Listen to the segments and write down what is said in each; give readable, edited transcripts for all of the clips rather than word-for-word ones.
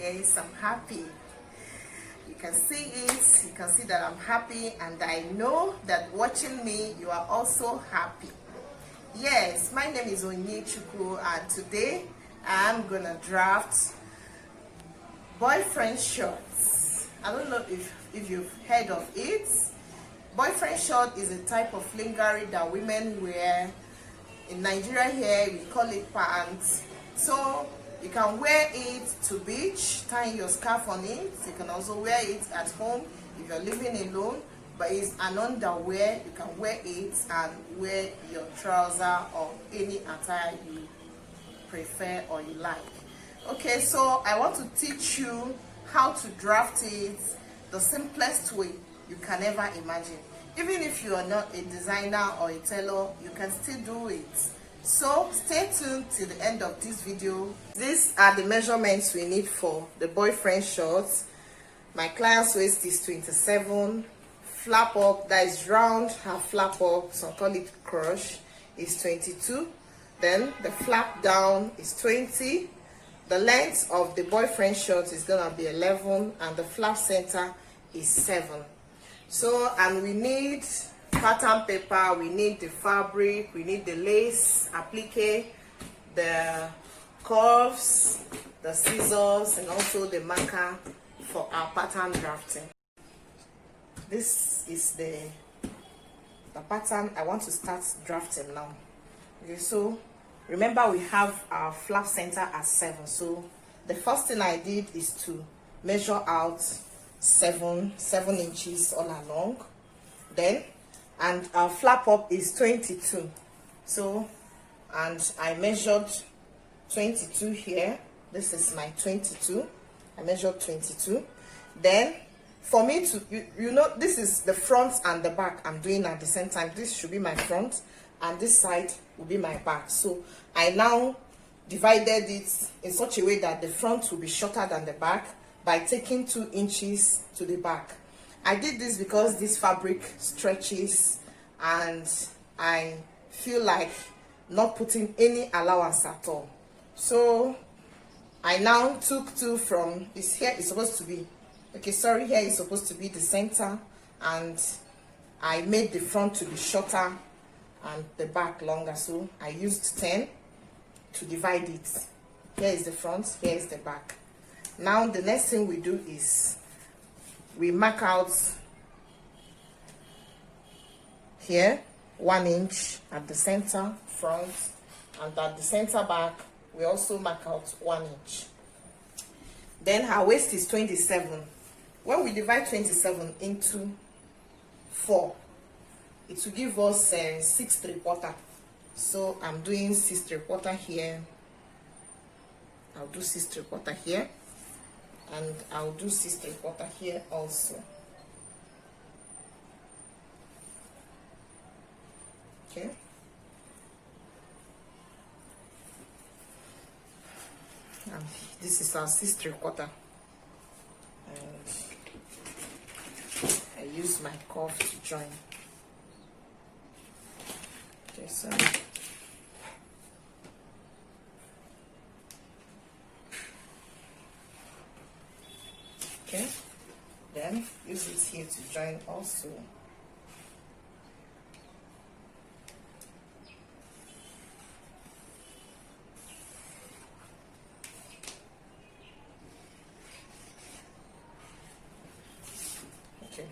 Yes, I'm happy. You can see it. You can see that I'm happy, and I know that watching me, you are also happy. Yes, my name is Onyechukwu, and today I'm gonna draft boyfriend shorts. I don't know if you've heard of it. Boyfriend short is a type of lingerie that women wear. In Nigeria here, we call it pants. So you can wear it to beach, tying your scarf on it. You can also wear it at home if you're living alone. But it's an underwear. You can wear it and wear your trouser or any attire you prefer or you like. Okay, so I want to teach you how to draft it the simplest way you can ever imagine. Even if you are not a designer or a tailor, you can still do it. So stay tuned till the end of this video. These are the measurements we need for the boyfriend shorts. My client's waist is 27. Flap up, that is round, half flap up, some call it crush, is 22. Then the flap down is 20. The length of the boyfriend short is gonna be 11, and the flap center is 7. So, and we need pattern paper, we need the fabric, we need the lace applique, the curves, the scissors, and also the marker for our pattern drafting. This is the pattern I want to start drafting now. Okay, so remember we have our flap center at 7. So the first thing I did is to measure out 7 inches all along. Then, and our flap up is 22. So, and I measured 22 here. This is my 22. I measured 22. Then, for me to, you know, this is the front and the back I'm doing at the same time. This should be my front, and this side will be my back. So, I now divided it in such a way that the front will be shorter than the back by taking 2 inches to the back. I did this because this fabric stretches and I feel like not putting any allowance at all. So I now took 2 from this. Here is supposed to be, okay, sorry, here is supposed to be the center, and I made the front to be shorter and the back longer. So I used 10 to divide it. Here is the front, here is the back. Now the next thing we do is we mark out here 1 inch at the center front, and at the center back we also mark out 1 inch. Then her waist is 27. When we divide 27 into 4, it will give us 6 3/4. So I'm doing 6 3/4 here. I'll do 6 3/4 here, and I'll do 6 3/4 here also. Okay. And this is our 6 3/4, and I use my cuff to join. Okay, so okay, then use it here to join also. Okay,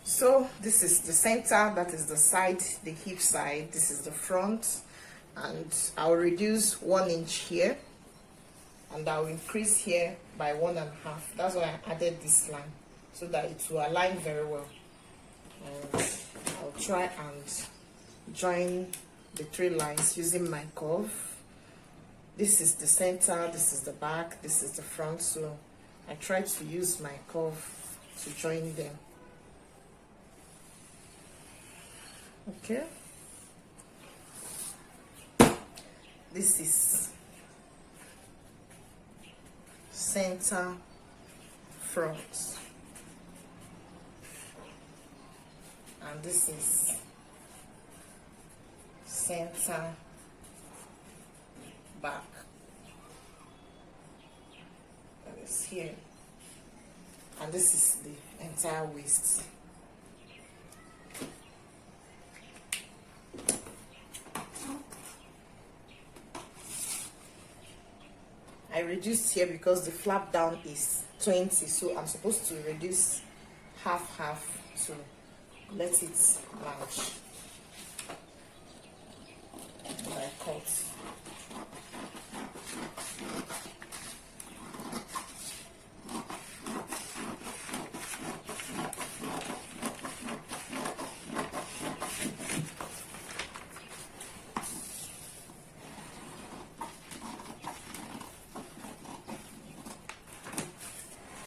so this is the center, that is the side, the hip side, this is the front, and I'll reduce 1 inch here, and I'll increase here by 1.5. That's why I added this line, so that it will align very well. And I'll try and join the 3 lines using my curve. This is the center, this is the back, this is the front. So I try to use my curve to join them. Okay. This is center front, and this is center back. That is is here, and this is the entire waist. I reduced here because the flap down is 20, so I'm supposed to reduce half to let it match. And I cut.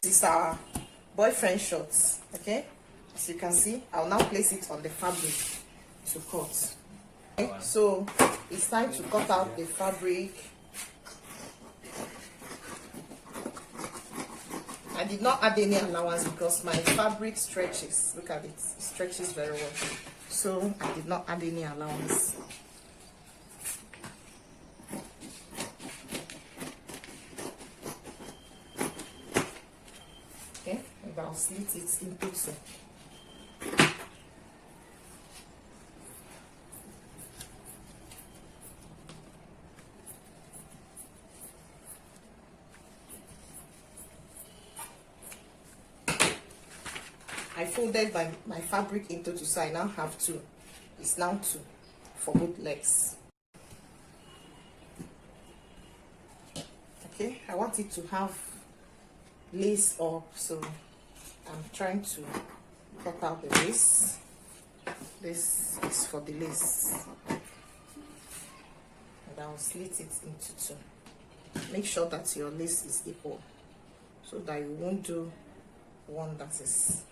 This is our boyfriend shorts. Okay, as you can see, I'll now place it on the fabric to cut. Okay, so it's time to cut out the fabric. I did not add any allowance because my fabric stretches. Look at it, it stretches very well, so I did not add any allowance. Okay, and I'll slit it into two. I folded my fabric into two, so I now have two. It's now two for both legs. Okay, I want it to have lace up, so I'm trying to cut out the lace. This is for the lace, and I'll slit it into two. Make sure that your lace is equal so that you won't do one that is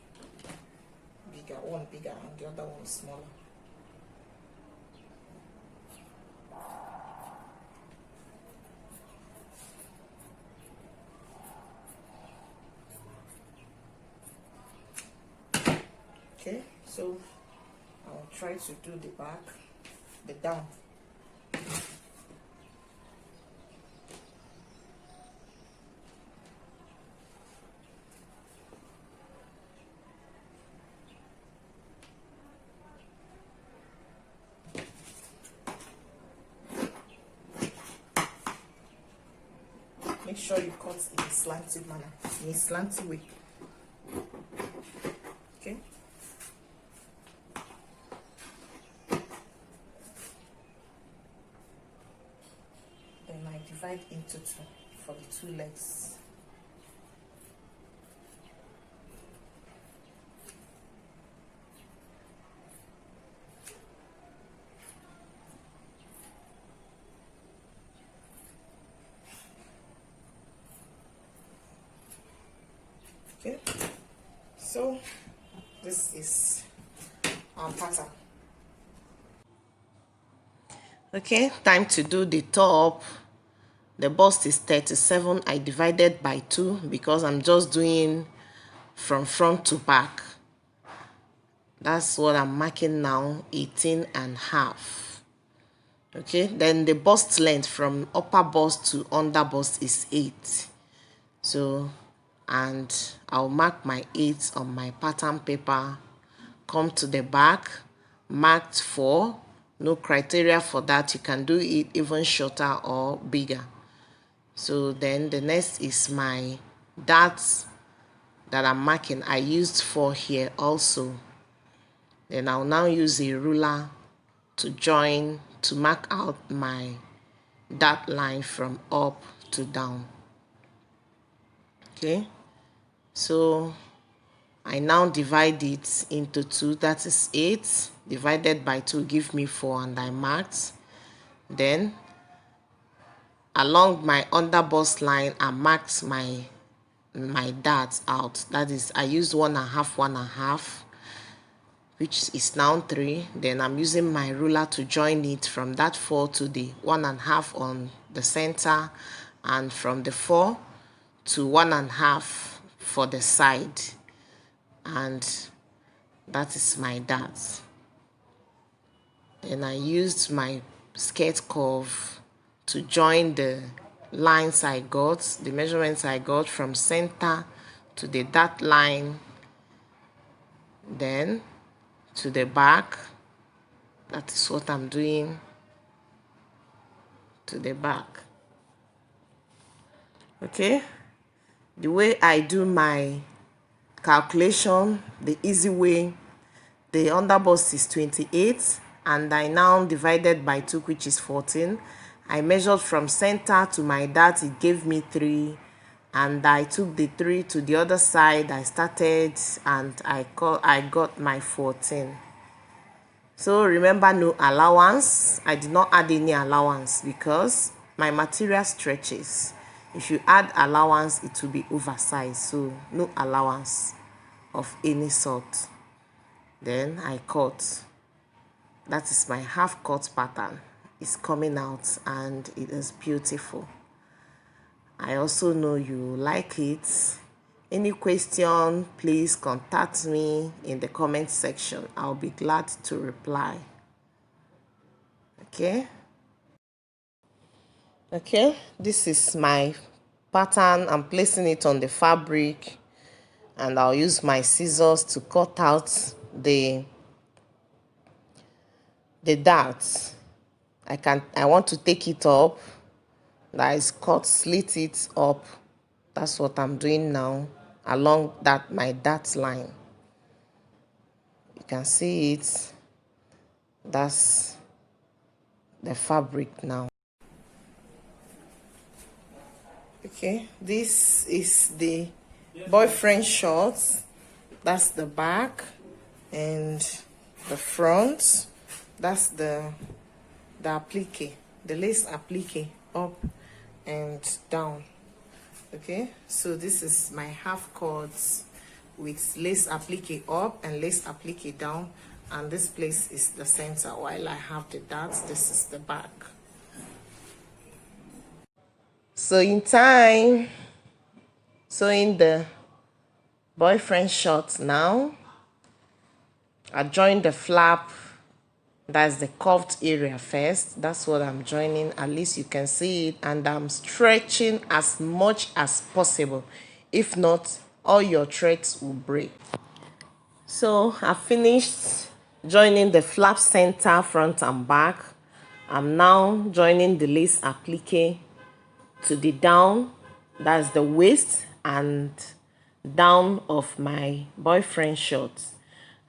bigger, one bigger and the other one smaller. Okay, so I'll try to do the back, the down. Make sure you cut in a slanted manner, in a slanted way. Okay. Then I divide into two for the two legs. Okay, so this is our pattern. Okay, time to do the top. The bust is 37. I divided by 2 because I'm just doing from front to back. That's what I'm marking now, 18.5. Okay, then the bust length from upper bust to under bust is 8. So, and I'll mark my 8 on my pattern paper. Come to the back, marked 4. No criteria for that. You can do it even shorter or bigger. So then the next is my darts that I'm marking. I used 4 here also. Then I'll now use a ruler to join, to mark out my dart line from up to down. Okay, so I now divide it into 2. That is 8 divided by 2 give me 4, and I marked. Then along my under bust line, I marked my darts out. That is, I used 1.5, 1.5, which is now 3. Then I'm using my ruler to join it from that 4 to the 1.5 on the center, and from the 4 to 1.5 for the side, and that is my darts. Then I used my skirt curve to join the lines I got, the measurements I got from center to the dot line, then to the back. That is what I'm doing to the back. Okay, the way I do my calculation, the easy way, the underbust is 28 and I now divided by 2, which is 14. I measured from center to my dart, it gave me 3, and I took the 3 to the other side. I started and I got my 14. So remember, no allowance. I did not add any allowance because my material stretches. If you add allowance, it will be oversized, so no allowance of any sort. Then I cut. That is my half cut pattern. It's coming out and it is beautiful. I also know you like it. Any question, please contact me in the comment section. I'll be glad to reply. Okay, this is my pattern. I'm placing it on the fabric and I'll use my scissors to cut out the darts. I want to take it up. That is cut, slit it up. That's what I'm doing now along that my dart line. You can see it. That's the fabric now. Okay, this is the boyfriend shorts. That's the back and the front. That's the applique, the lace applique up and down. Okay, so this is my half cords with lace applique up and lace applique down, and this place is the center while I have the darts. This is the back. Sewing time. Sewing the boyfriend shorts now. I joined the flap. That's the curved area first. That's what I'm joining. At least you can see it. And I'm stretching as much as possible. If not, all your threads will break. So I finished joining the flap center, front and back. I'm now joining the lace applique to the down. That's the waist and down of my boyfriend shorts.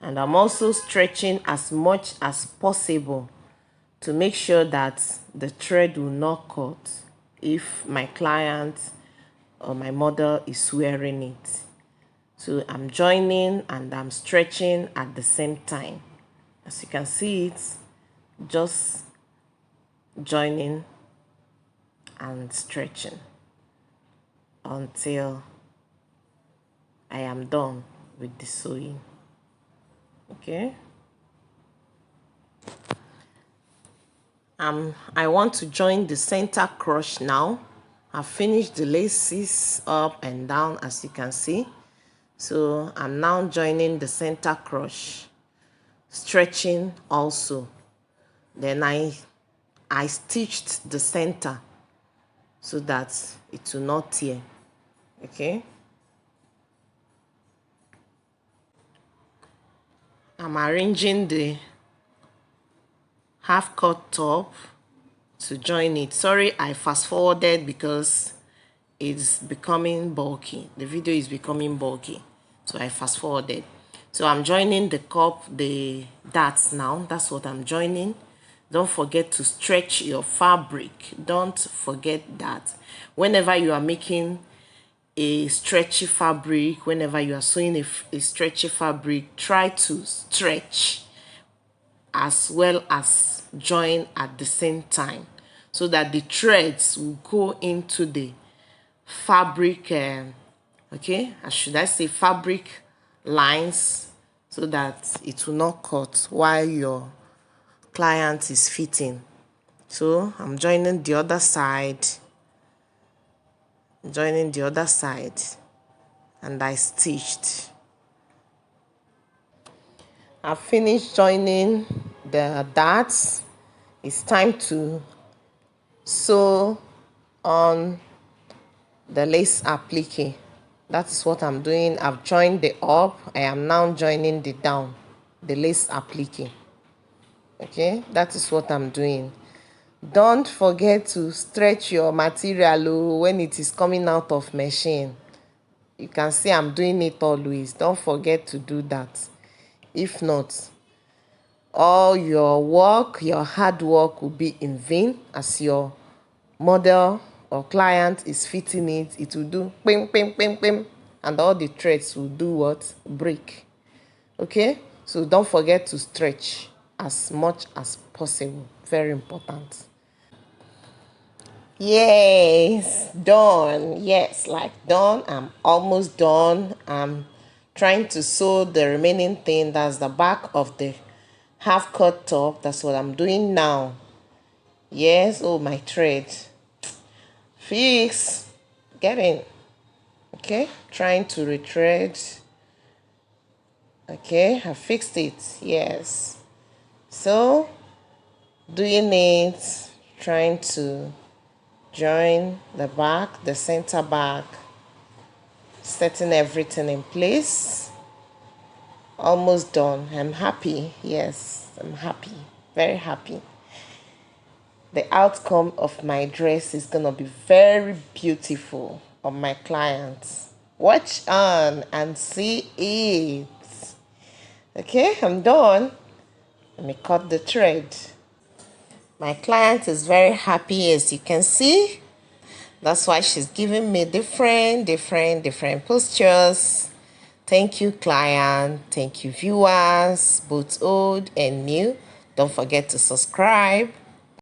And I'm also stretching as much as possible to make sure that the thread will not cut if my client or my model is wearing it. So I'm joining and I'm stretching at the same time. As you can see, it's just joining and stretching until I am done with the sewing. Okay, I want to join the center cross now. I've finished the laces up and down, as you can see. So I'm now joining the center cross, stretching also. Then I stitched the center so that it will not tear. Okay, I'm arranging the half cut top to join it. Sorry, I fast forwarded because it's becoming bulky. The video is becoming bulky, so I fast forwarded. So I'm joining the cup, the darts now. That's what I'm joining. Don't forget to stretch your fabric. Don't forget that whenever you are making a stretchy fabric, whenever you are sewing a stretchy fabric, try to stretch as well as join at the same time so that the threads will go into the fabric, okay, should I say fabric lines, so that it will not cut while your client is fitting. So I'm joining the other side, and I stitched. I finished joining the darts. It's time to sew on the lace applique. That is what I'm doing. I've joined the up. I am now joining the down, the lace applique. Okay, that is what I'm doing. Don't forget to stretch your material when it is coming out of machine. You can see I'm doing it always. Don't forget to do that. If not, all your work, your hard work will be in vain. As your model or client is fitting it, it will do pim, pim, pim, pim, and all the threads will do what? Break. Okay? So don't forget to stretch as much as possible. Very important. Yes, done. Yes, like done. I'm almost done. I'm trying to sew the remaining thing. That's the back of the half cut top. That's what I'm doing now. Yes, oh, my thread. Fix. Get in. Okay, trying to retread. Okay, I fixed it. Yes. So, doing it, trying to join the back, the center back, setting everything in place. Almost done. I'm happy. Yes, I'm happy. Very happy. The outcome of my dress is gonna be very beautiful on my clients. Watch on and see it. Okay, I'm done. Let me cut the thread. My client is very happy, as you can see. That's why she's giving me different postures. Thank you, client. Thank you, viewers, both old and new. Don't forget to subscribe.